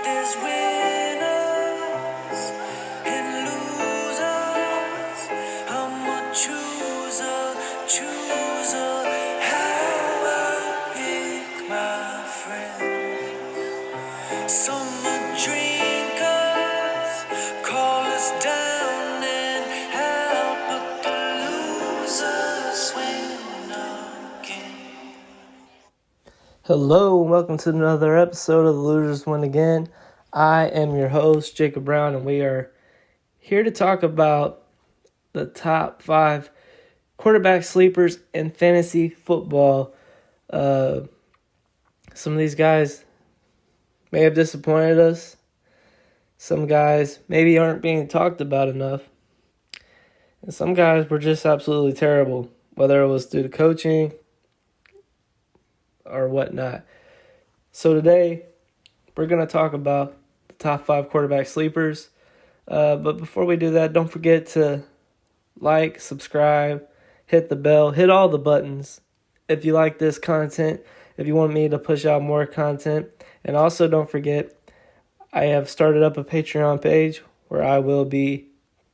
There's winners and losers. I'm a chooser, how I pick my friends. Some are drinkers, call us down and out, but the losers win again. Hello, and welcome to another episode of The Losers Win Again. I am your host, Jacob Brown, and we are here to talk about the top 5 quarterback sleepers in fantasy football. Some of these guys may have disappointed us. Some guys maybe aren't being talked about enough. And some guys were just absolutely terrible, whether it was due to coaching or whatnot. So today, we're going to talk about the top 5 quarterback sleepers. But before we do that, don't forget to like, subscribe, hit the bell, hit all the buttons if you like this content, if you want me to push out more content. And also don't forget, I have started up a Patreon page where I will be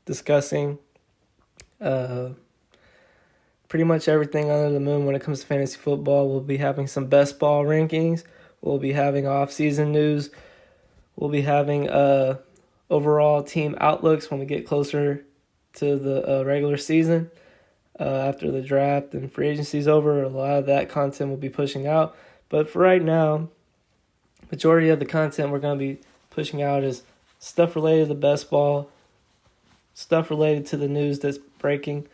discussing pretty much everything under the moon when it comes to fantasy football. We'll be having some Bestball Rankings. We'll be having offseason news. We'll be having overall team outlooks when we get closer to the regular season. After the draft and free agency is over, a lot of that content will be pushing out. But for right now, majority of the content we're going to be pushing out is stuff related to best ball, stuff related to the news that's breaking.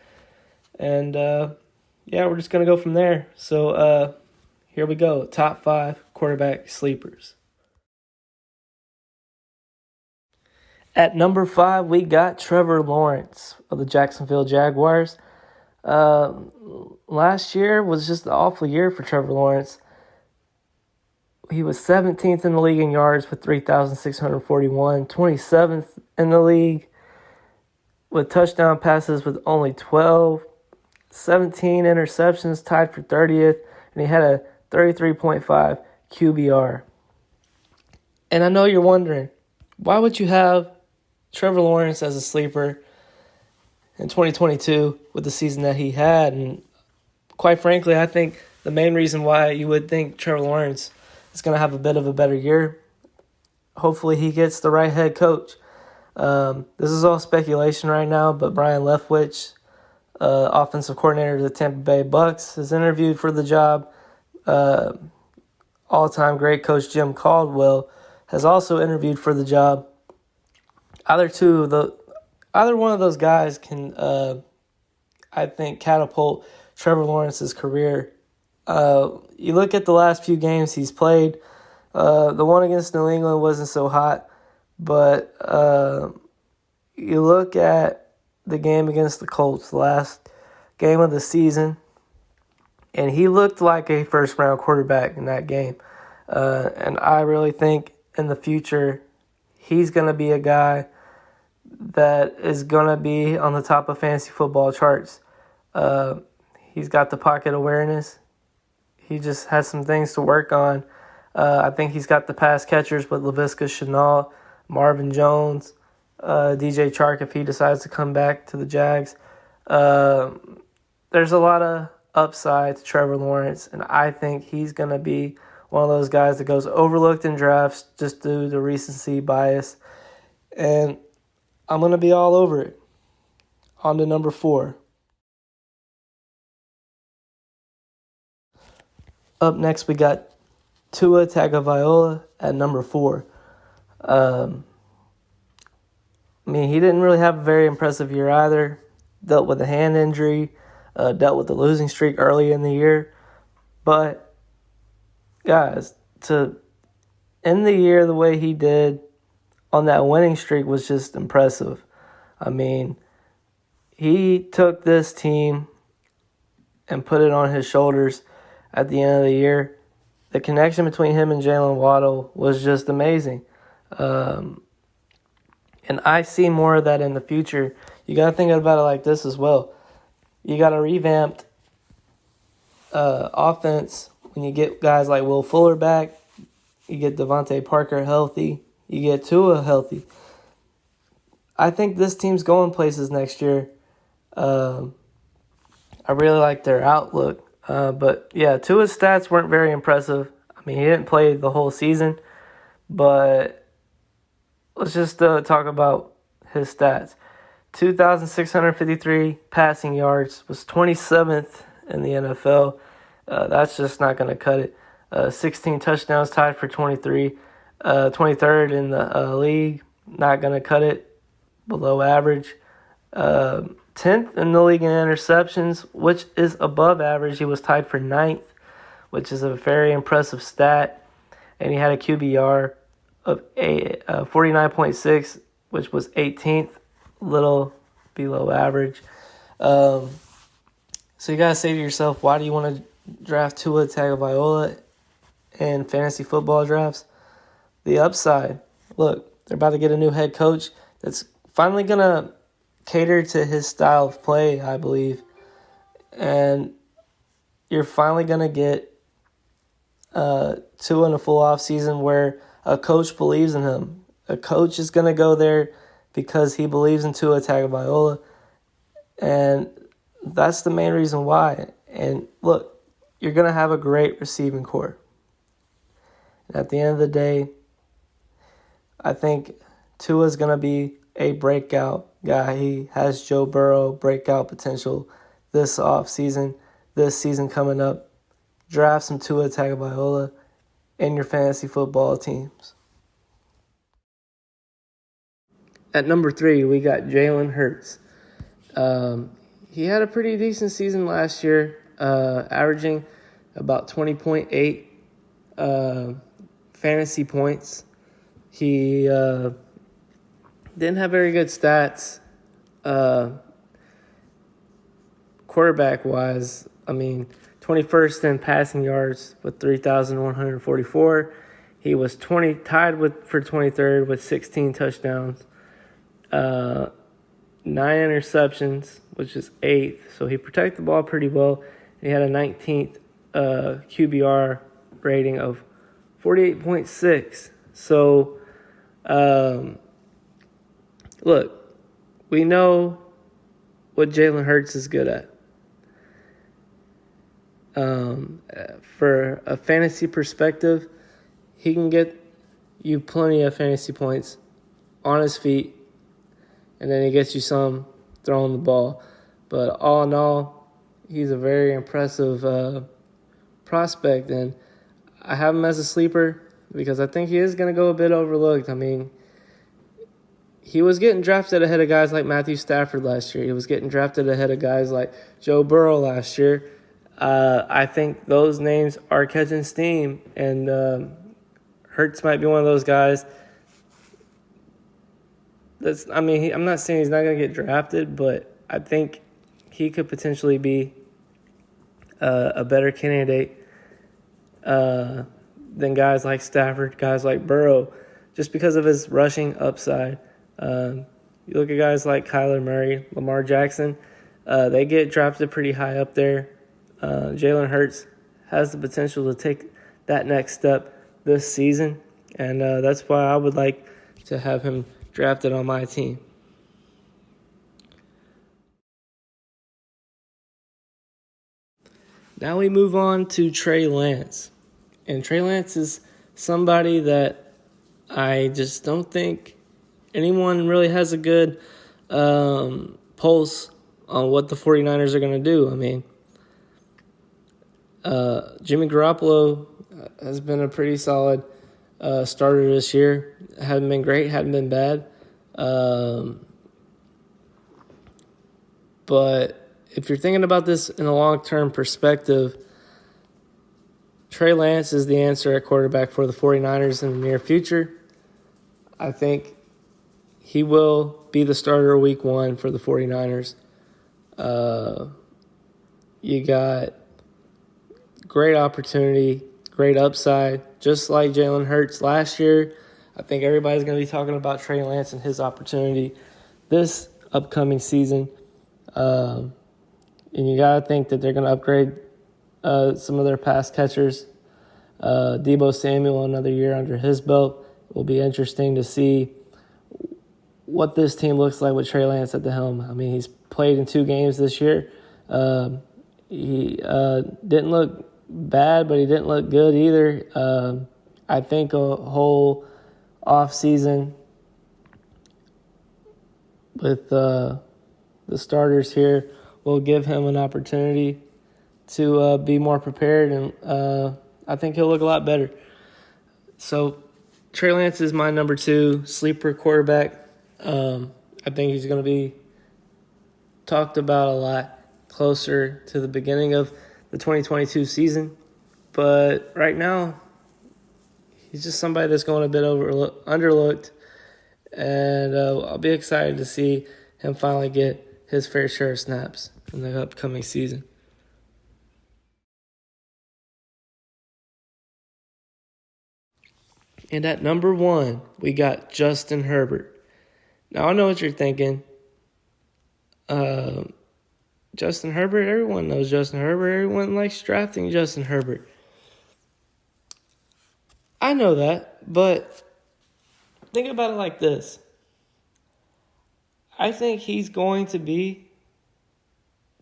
And we're just going to go from there. So here we go. Top 5 quarterback sleepers. At number 5, we got Trevor Lawrence of the Jacksonville Jaguars. Last year was just an awful year for Trevor Lawrence. He was 17th in the league in yards with 3,641, 27th in the league with touchdown passes with only 12, 17 interceptions, tied for 30th, and he had a 33.5 QBR. And I know you're wondering, why would you have Trevor Lawrence as a sleeper in 2022 with the season that he had? And quite frankly, I think the main reason why you would think Trevor Lawrence is going to have a bit of a better year, hopefully he gets the right head coach. This is all speculation right now, but Brian Leftwich, offensive coordinator of the Tampa Bay Bucks, is interviewed for the job. All-time great coach Jim Caldwell has also interviewed for the job. Either one of those guys can, I think, catapult Trevor Lawrence's career. You look at the last few games he's played. The one against New England wasn't so hot, but you look at the game against the Colts, the last game of the season, and he looked like a first-round quarterback in that game. And I really think in the future he's going to be a guy that is going to be on the top of fantasy football charts. He's got the pocket awareness. He just has some things to work on. I think he's got the pass catchers with Laviska Shenault, Marvin Jones, DJ Chark if he decides to come back to the Jags. There's a lot of upside to Trevor Lawrence, and I think he's going to be one of those guys that goes overlooked in drafts just due to recency bias. And I'm going to be all over it. On to number 4. Up next, we got Tua Tago at number 4. He didn't really have a very impressive year either. Dealt with a hand injury, dealt with the losing streak early in the year. But, guys, to end the year the way he did on that winning streak was just impressive. He took this team and put it on his shoulders at the end of the year. The connection between him and Jalen Waddle was just amazing. And I see more of that in the future. You got to think about it like this as well. You got a revamped offense when you get guys like Will Fuller back. You get Devontae Parker healthy. You get Tua healthy. I think this team's going places next year. I really like their outlook. But yeah, Tua's stats weren't very impressive. I mean, he didn't play the whole season, but let's just talk about his stats. 2,653 passing yards, was 27th in the NFL. That's just not going to cut it. 16 touchdowns, tied for 23rd in the league. Not going to cut it, below average. 10th in the league in interceptions, which is above average. He was tied for 9th, which is a very impressive stat. And he had a QBR of 49.6, which was 18th, little below average. So you got to say to yourself, why do you want to draft Tua Tagovailoa in fantasy football drafts? The upside. Look, they're about to get a new head coach that's finally going to cater to his style of play, I believe. And you're finally going to get Tua in a full offseason where a coach believes in him. A coach is going to go there because he believes in Tua Tagovailoa. And that's the main reason why. And look, you're going to have a great receiving core. And at the end of the day, I think Tua's going to be a breakout guy. He has Joe Burrow breakout potential this offseason, this season coming up. Draft some Tua Tagovailoa in your fantasy football teams. At number 3, we got Jalen Hurts. He had a pretty decent season last year, averaging about 20.8 fantasy points. He didn't have very good stats quarterback-wise. I mean, 21st in passing yards with 3,144. He was tied for 23rd with 16 touchdowns. 9 interceptions, which is 8th. So he protected the ball pretty well. He had a 19th QBR rating of 48.6. So, look, we know what Jalen Hurts is good at. For a fantasy perspective, he can get you plenty of fantasy points on his feet, and then he gets you some throwing the ball. But all in all, he's a very impressive prospect, and I have him as a sleeper because I think he is going to go a bit overlooked. I mean, he was getting drafted ahead of guys like Matthew Stafford last year. He was getting drafted ahead of guys like Joe Burrow last year. I think those names are catching steam, and Hurts might be one of those guys. I'm not saying he's not going to get drafted, but I think he could potentially be a better candidate than guys like Stafford, guys like Burrow, just because of his rushing upside. You look at guys like Kyler Murray, Lamar Jackson, they get drafted pretty high up there. Jalen Hurts has the potential to take that next step this season, and that's why I would like to have him drafted on my team. Now we move on to Trey Lance. And Trey Lance is somebody that I just don't think anyone really has a good pulse on what the 49ers are going to do. I mean, Jimmy Garoppolo has been a pretty solid starter this year. Hadn't been great, hadn't been bad. But if you're thinking about this in a long-term perspective, Trey Lance is the answer at quarterback for the 49ers in the near future. I think he will be the starter week 1 for the 49ers. You got great opportunity, great upside, just like Jalen Hurts last year. I think everybody's going to be talking about Trey Lance and his opportunity this upcoming season. And you got to think that they're going to upgrade some of their pass catchers. Deebo Samuel, another year under his belt. will be interesting to see what this team looks like with Trey Lance at the helm. I mean, he's played in 2 games this year. He didn't look bad, but he didn't look good either. I think a whole offseason with the starters here will give him an opportunity to be more prepared, and I think he'll look a lot better. So Trey Lance is my number 2 sleeper quarterback. I think he's going to be talked about a lot closer to the beginning of the 2022 season. But right now, he's just somebody that's going a bit underlooked. And I'll be excited to see him finally get his fair share of snaps in the upcoming season. And at number 1, we got Justin Herbert. Now, I know what you're thinking. Justin Herbert, everyone knows Justin Herbert. Everyone likes drafting Justin Herbert. I know that, but think about it like this. I think he's going to be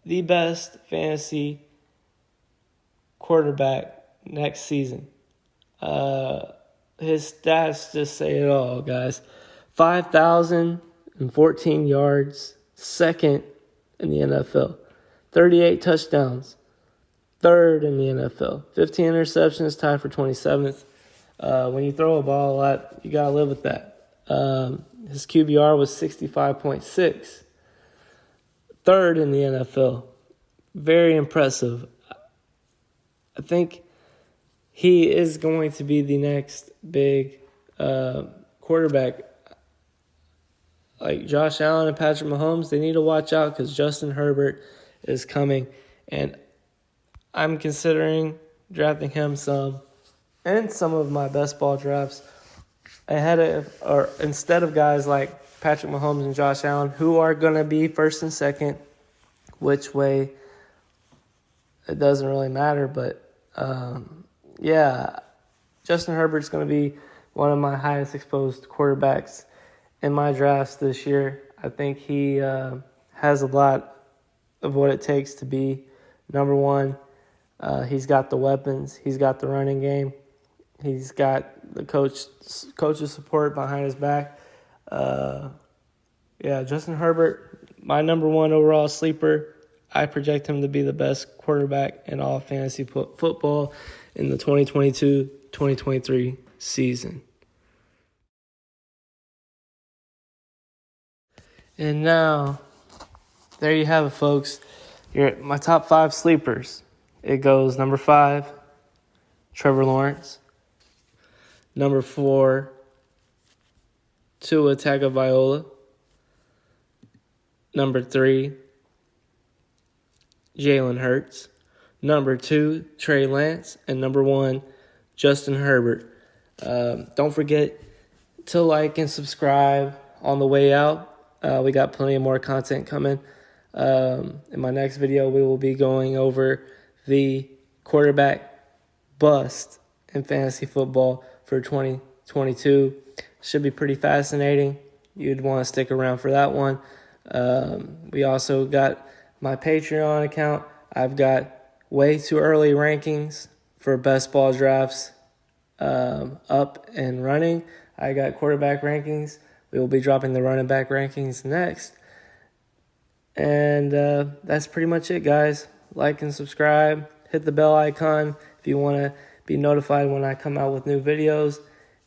the best fantasy quarterback next season. His stats just say it all, guys. 5,014 yards, second in the NFL. 38 touchdowns, third in the NFL. 15 interceptions, tied for 27th. When you throw a ball a lot, you got to live with that. His QBR was 65.6. Third in the NFL. Very impressive. I think he is going to be the next big quarterback. Like Josh Allen and Patrick Mahomes, they need to watch out because Justin Herbert is coming. And I'm considering drafting him in some of my best ball drafts instead of guys like Patrick Mahomes and Josh Allen, who are going to be first and second. Which way, it doesn't really matter. But, Justin Herbert's going to be one of my highest exposed quarterbacks in my drafts this year. I think he has a lot of what it takes to be number 1. He's got the weapons. He's got the running game. He's got the coach's support behind his back. Justin Herbert, my number 1 overall sleeper. I project him to be the best quarterback in all fantasy football in the 2022-2023 season. And now, there you have it, folks. My top 5 sleepers. It goes number 5, Trevor Lawrence. Number 4, Tua Tago. Number 3, Jalen Hurts. Number 2, Trey Lance. And number 1, Justin Herbert. Don't forget to like and subscribe on the way out. We got plenty of more content coming. In my next video, we will be going over the quarterback bust in fantasy football for 2022. Should be pretty fascinating. You'd want to stick around for that one. We also got my Patreon account. I've got way too early rankings for best ball drafts up and running. I got quarterback rankings. We will be dropping the running back rankings next. And that's pretty much it, guys. Like and subscribe. Hit the bell icon if you want to be notified when I come out with new videos.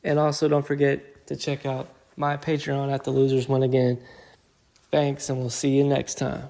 And also don't forget to check out my Patreon at The Losers Win Again. Thanks, and we'll see you next time.